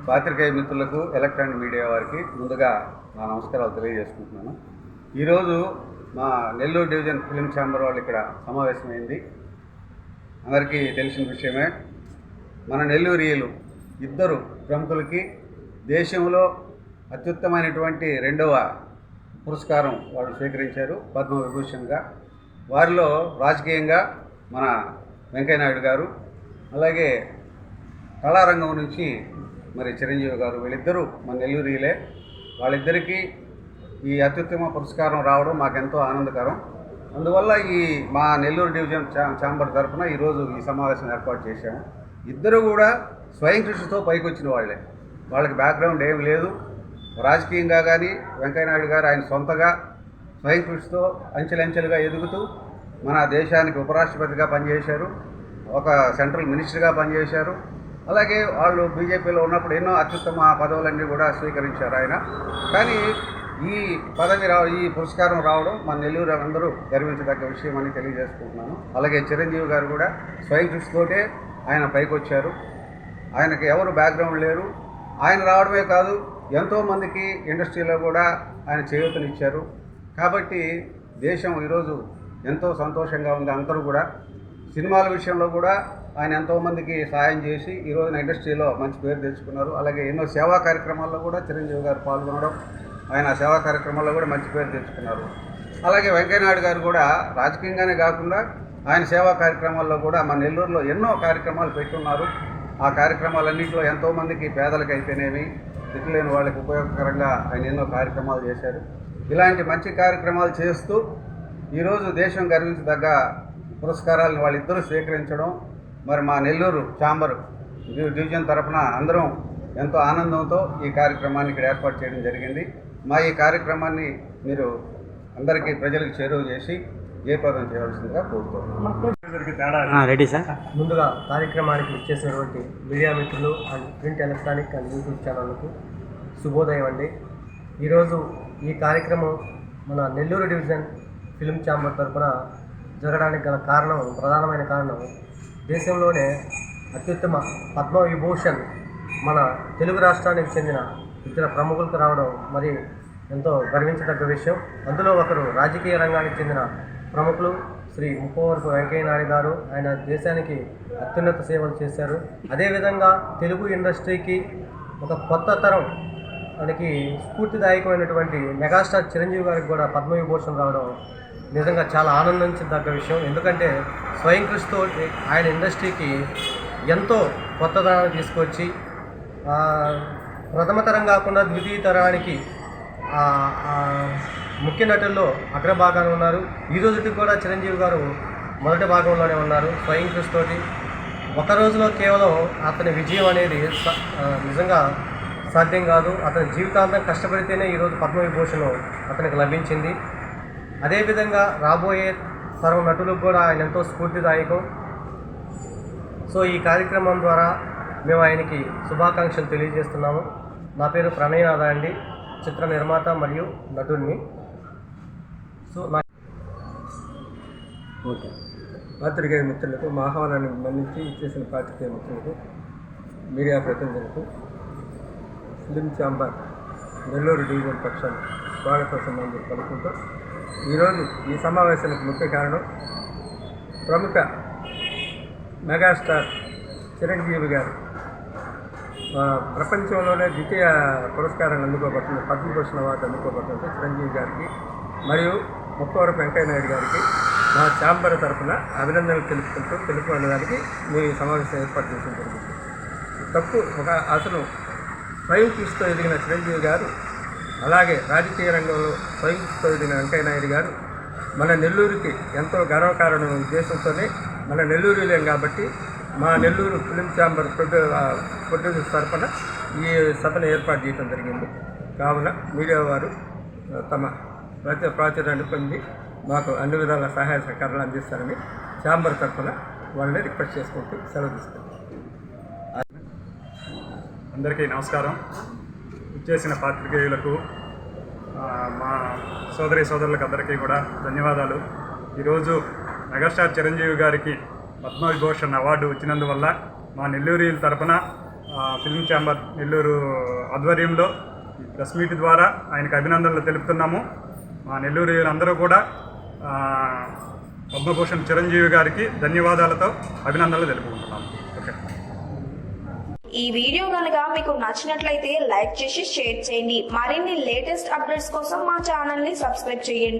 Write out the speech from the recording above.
పాత్రికేయ మిత్రులకు electronic media వారికి ముందుగా నా నమస్కారాలు తెలియజేసుకుంటున్నాను. ఈరోజు మా నెల్లూరు డివిజన్ ఫిలిం ఛాంబర్ వాళ్ళు ఇక్కడ సమావేశమైంది. అందరికీ తెలిసిన విషయమే. మన నెల్లూరియలు ఇద్దరు ప్రముఖులకి దేశంలో అత్యుత్తమైనటువంటి 2వ పురస్కారం వాళ్ళు స్వీకరించారు, పద్మవిభూషణ్గా. వారిలో రాజకీయంగా మన వెంకయ్య నాయుడు గారు, అలాగే కళారంగం నుంచి మరి చిరంజీవి గారు, వీళ్ళిద్దరూ మన నెల్లూరియలే. వాళ్ళిద్దరికీ ఈ అత్యుత్తమ పురస్కారం రావడం మాకెంతో ఆనందకరం. అందువల్ల ఈ మా నెల్లూరు డివిజన్ ఛాంబర్ తరఫున ఈరోజు ఈ సమావేశం ఏర్పాటు చేశాము. ఇద్దరు కూడా స్వయం కృషితో పైకి వచ్చిన వాళ్ళే. వాళ్ళకి బ్యాక్గ్రౌండ్ ఏం లేదు. రాజకీయంగా కానీ వెంకయ్యనాయుడు గారు ఆయన సొంతగా స్వయం కృషితో అంచెలంచెలుగా ఎదుగుతూ మన దేశానికి ఉపరాష్ట్రపతిగా పనిచేశారు, ఒక సెంట్రల్ మినిస్టర్గా పనిచేశారు. అలాగే వాళ్ళు బీజేపీలో ఉన్నప్పుడు ఎన్నో అత్యుత్తమ పదవులన్నీ కూడా స్వీకరించారు ఆయన. కానీ ఈ పురస్కారం రావడం మన నెల్లూరు అందరూ గర్వించదగ్గ విషయం అని తెలియజేసుకుంటున్నాను. అలాగే చిరంజీవి గారు కూడా స్వయం కృషితోటే ఆయన పైకి వచ్చారు. ఆయనకి ఎవరు బ్యాక్గ్రౌండ్ లేరు. ఆయన రావడమే కాదు, ఎంతోమందికి ఇండస్ట్రీలో కూడా ఆయన చేయూతనిచ్చారు. కాబట్టి దేశం ఈరోజు ఎంతో సంతోషంగా ఉంది. అందరూ కూడా సినిమాల విషయంలో కూడా ఆయన ఎంతోమందికి సహాయం చేసి ఈరోజున ఇండస్ట్రీలో మంచి పేరు తెచ్చుకున్నారు. అలాగే ఎన్నో సేవా కార్యక్రమాల్లో కూడా చిరంజీవి గారు పాల్గొనడం, ఆయన సేవా కార్యక్రమాల్లో కూడా మంచి పేరు తెచ్చుకున్నారు. అలాగే వెంకయ్యనాయుడు గారు కూడా రాజకీయంగానే కాకుండా ఆయన సేవా కార్యక్రమాల్లో కూడా మన నెల్లూరులో ఎన్నో కార్యక్రమాలు పెట్టున్నారు. ఆ కార్యక్రమాలన్నింటిలో ఎంతోమందికి పేదలకు అయితేనేమి, దిక్కులేని వాళ్ళకి ఉపయోగకరంగా ఆయన ఎన్నో కార్యక్రమాలు చేశారు. ఇలాంటి మంచి కార్యక్రమాలు చేస్తూ ఈరోజు దేశం గర్వించదగ్గ పురస్కారాలను వాళ్ళిద్దరూ స్వీకరించడం, మరి మా నెల్లూరు ఛాంబర్ డివిజన్ తరఫున అందరం ఎంతో ఆనందంతో ఈ కార్యక్రమాన్ని ఇక్కడ ఏర్పాటు చేయడం జరిగింది. మా ఈ కార్యక్రమాన్ని మీరు అందరికీ ప్రజలకు చేరువ చేసి జయప్రదం చేయవలసిందిగా కోరుతున్నాను. Ready sir. ముందుగా కార్యక్రమానికి ఇచ్చేసినటువంటి మీడియా మిత్రులు and print, electronic and YouTube ఛానళ్ళకు శుభోదయం అండి. ఈరోజు ఈ కార్యక్రమం మన నెల్లూరు డివిజన్ ఫిలిం ఛాంబర్ తరఫున జరగడానికి గల కారణం, ప్రధానమైన కారణం, దేశంలోనే అత్యుత్తమ పద్మవిభూషణ్ మన తెలుగు రాష్ట్రానికి చెందిన ఇతర ప్రముఖులకు రావడం మరి ఎంతో గర్వించదగ్గ విషయం. అందులో ఒకరు రాజకీయ రంగానికి చెందిన ప్రముఖులు శ్రీ ముప్పవరపు వెంకయ్య నాయుడు గారు. ఆయన దేశానికి అత్యున్నత సేవలు చేశారు. అదేవిధంగా తెలుగు ఇండస్ట్రీకి ఒక కొత్త తరం మనకి స్ఫూర్తిదాయకమైనటువంటి మెగాస్టార్ చిరంజీవి గారికి కూడా పద్మవిభూషణ్ రావడం నిజంగా చాలా ఆనందించదగ్గ విషయం. ఎందుకంటే స్వయం కృషితో ఆయన ఇండస్ట్రీకి ఎంతో కొత్తదనాన్ని తీసుకొచ్చి ప్రథమ తరం కాకుండా ద్వితీయ తరానికి ముఖ్య నటుల్లో అగ్రభాగాన ఉన్నారు. ఈ రోజుకి కూడా చిరంజీవి గారు మొదటి భాగంలోనే ఉన్నారు. స్వయం కృషితోటి ఒక రోజులో కేవలం అతని విజయం అనేది నిజంగా సాధ్యం కాదు. అతని జీవితాంతం కష్టపడితేనే ఈరోజు పద్మవిభూషణ్ అతనికి లభించింది. అదేవిధంగా రాబోయే తరం నటులకు కూడా ఆయన ఎంతో స్ఫూర్తిదాయకం. సో ఈ కార్యక్రమం ద్వారా మేము ఆయనకి శుభాకాంక్షలు తెలియజేస్తున్నాము. నా పేరు ప్రణయనాథ అండి, చిత్ర నిర్మాత మరియు నటుడిని. So okay. పాత్రికేయ మిత్రులకు, మా ఆహ్వానాన్ని మన్నించి ఇచ్చేసిన పాత్రికేయ మిత్రులకు, మీడియా ప్రతినిధులకు ఫిలిం ఛాంబర్ నెల్లూరు డివిజన్ పక్షాన్ని స్వాగత సంబంధం పలుకుంటూ, ఈరోజు ఈ సమావేశానికి ముఖ్య కారణం ప్రముఖ మెగాస్టార్ చిరంజీవి గారు ప్రపంచంలోనే ద్వితీయ పురస్కారాన్ని అందుకోబడుతుంది, పద్మభూషణ్ అవార్డు అందుకోబడుతుంది చిరంజీవి గారికి మరియు ముప్పవరపు వెంకయ్య నాయుడు గారికి మా ఛాంబర్ తరఫున అభినందనలు తెలుపు అనడానికి మీ సమావేశం ఏర్పాటు చేయడం జరిగింది. ఒక అసలు స్వయం కృషితో ఎదిగిన చిరంజీవి గారు, అలాగే రాజకీయ రంగంలో స్వయం కృషితో ఎదిగిన వెంకయ్య నాయుడు గారు మన నెల్లూరుకి ఎంతో గర్వకారణం ఉద్దేశంతోనే మన నెల్లూరులేం కాబట్టి మా నెల్లూరు ఫిలిం ఛాంబర్ ప్రొడ్యూసర్స్ తరఫున ఈ సభను ఏర్పాటు చేయడం జరిగింది. కావున మీడియా వారు తమ ప్రాచుర్యాన్ని పొంది మాకు అన్ని విధాల సహాయ సహకారాలు అందిస్తారని ఛాంబర్ తరఫున వాళ్ళని రిక్వెస్ట్ చేసుకుంటూ సెలవు తీసుకుంటాం. అందరికీ నమస్కారం. ఇచ్చేసిన పాత్రికేయులకు, మా సోదరులకు అందరికీ కూడా ధన్యవాదాలు. ఈరోజు మెగాస్టార్ చిరంజీవి గారికి పద్మవిభూషణ్ అవార్డు వచ్చినందువల్ల మా నెల్లూరు తరఫున ఫిల్మ్ ఛాంబర్ నెల్లూరు ఆధ్వర్యంలో ప్రెస్ మీట్ ద్వారా ఆయనకు అభినందనలు తెలుపుతున్నాము. మా నెల్లూరు అందరూ కూడా పద్మభూషణ్ చిరంజీవి గారికి ధన్యవాదాలతో అభినందనలు తెలుపుకుంటున్నాము. ఓకే. ఈ వీడియో కనుక మీకు నచ్చినట్లయితే లైక్ చేసి షేర్ చేయండి. మరిన్ని లేటెస్ట్ అప్డేట్స్ కోసం మా ఛానల్ ని సబ్స్క్రైబ్ చేయండి.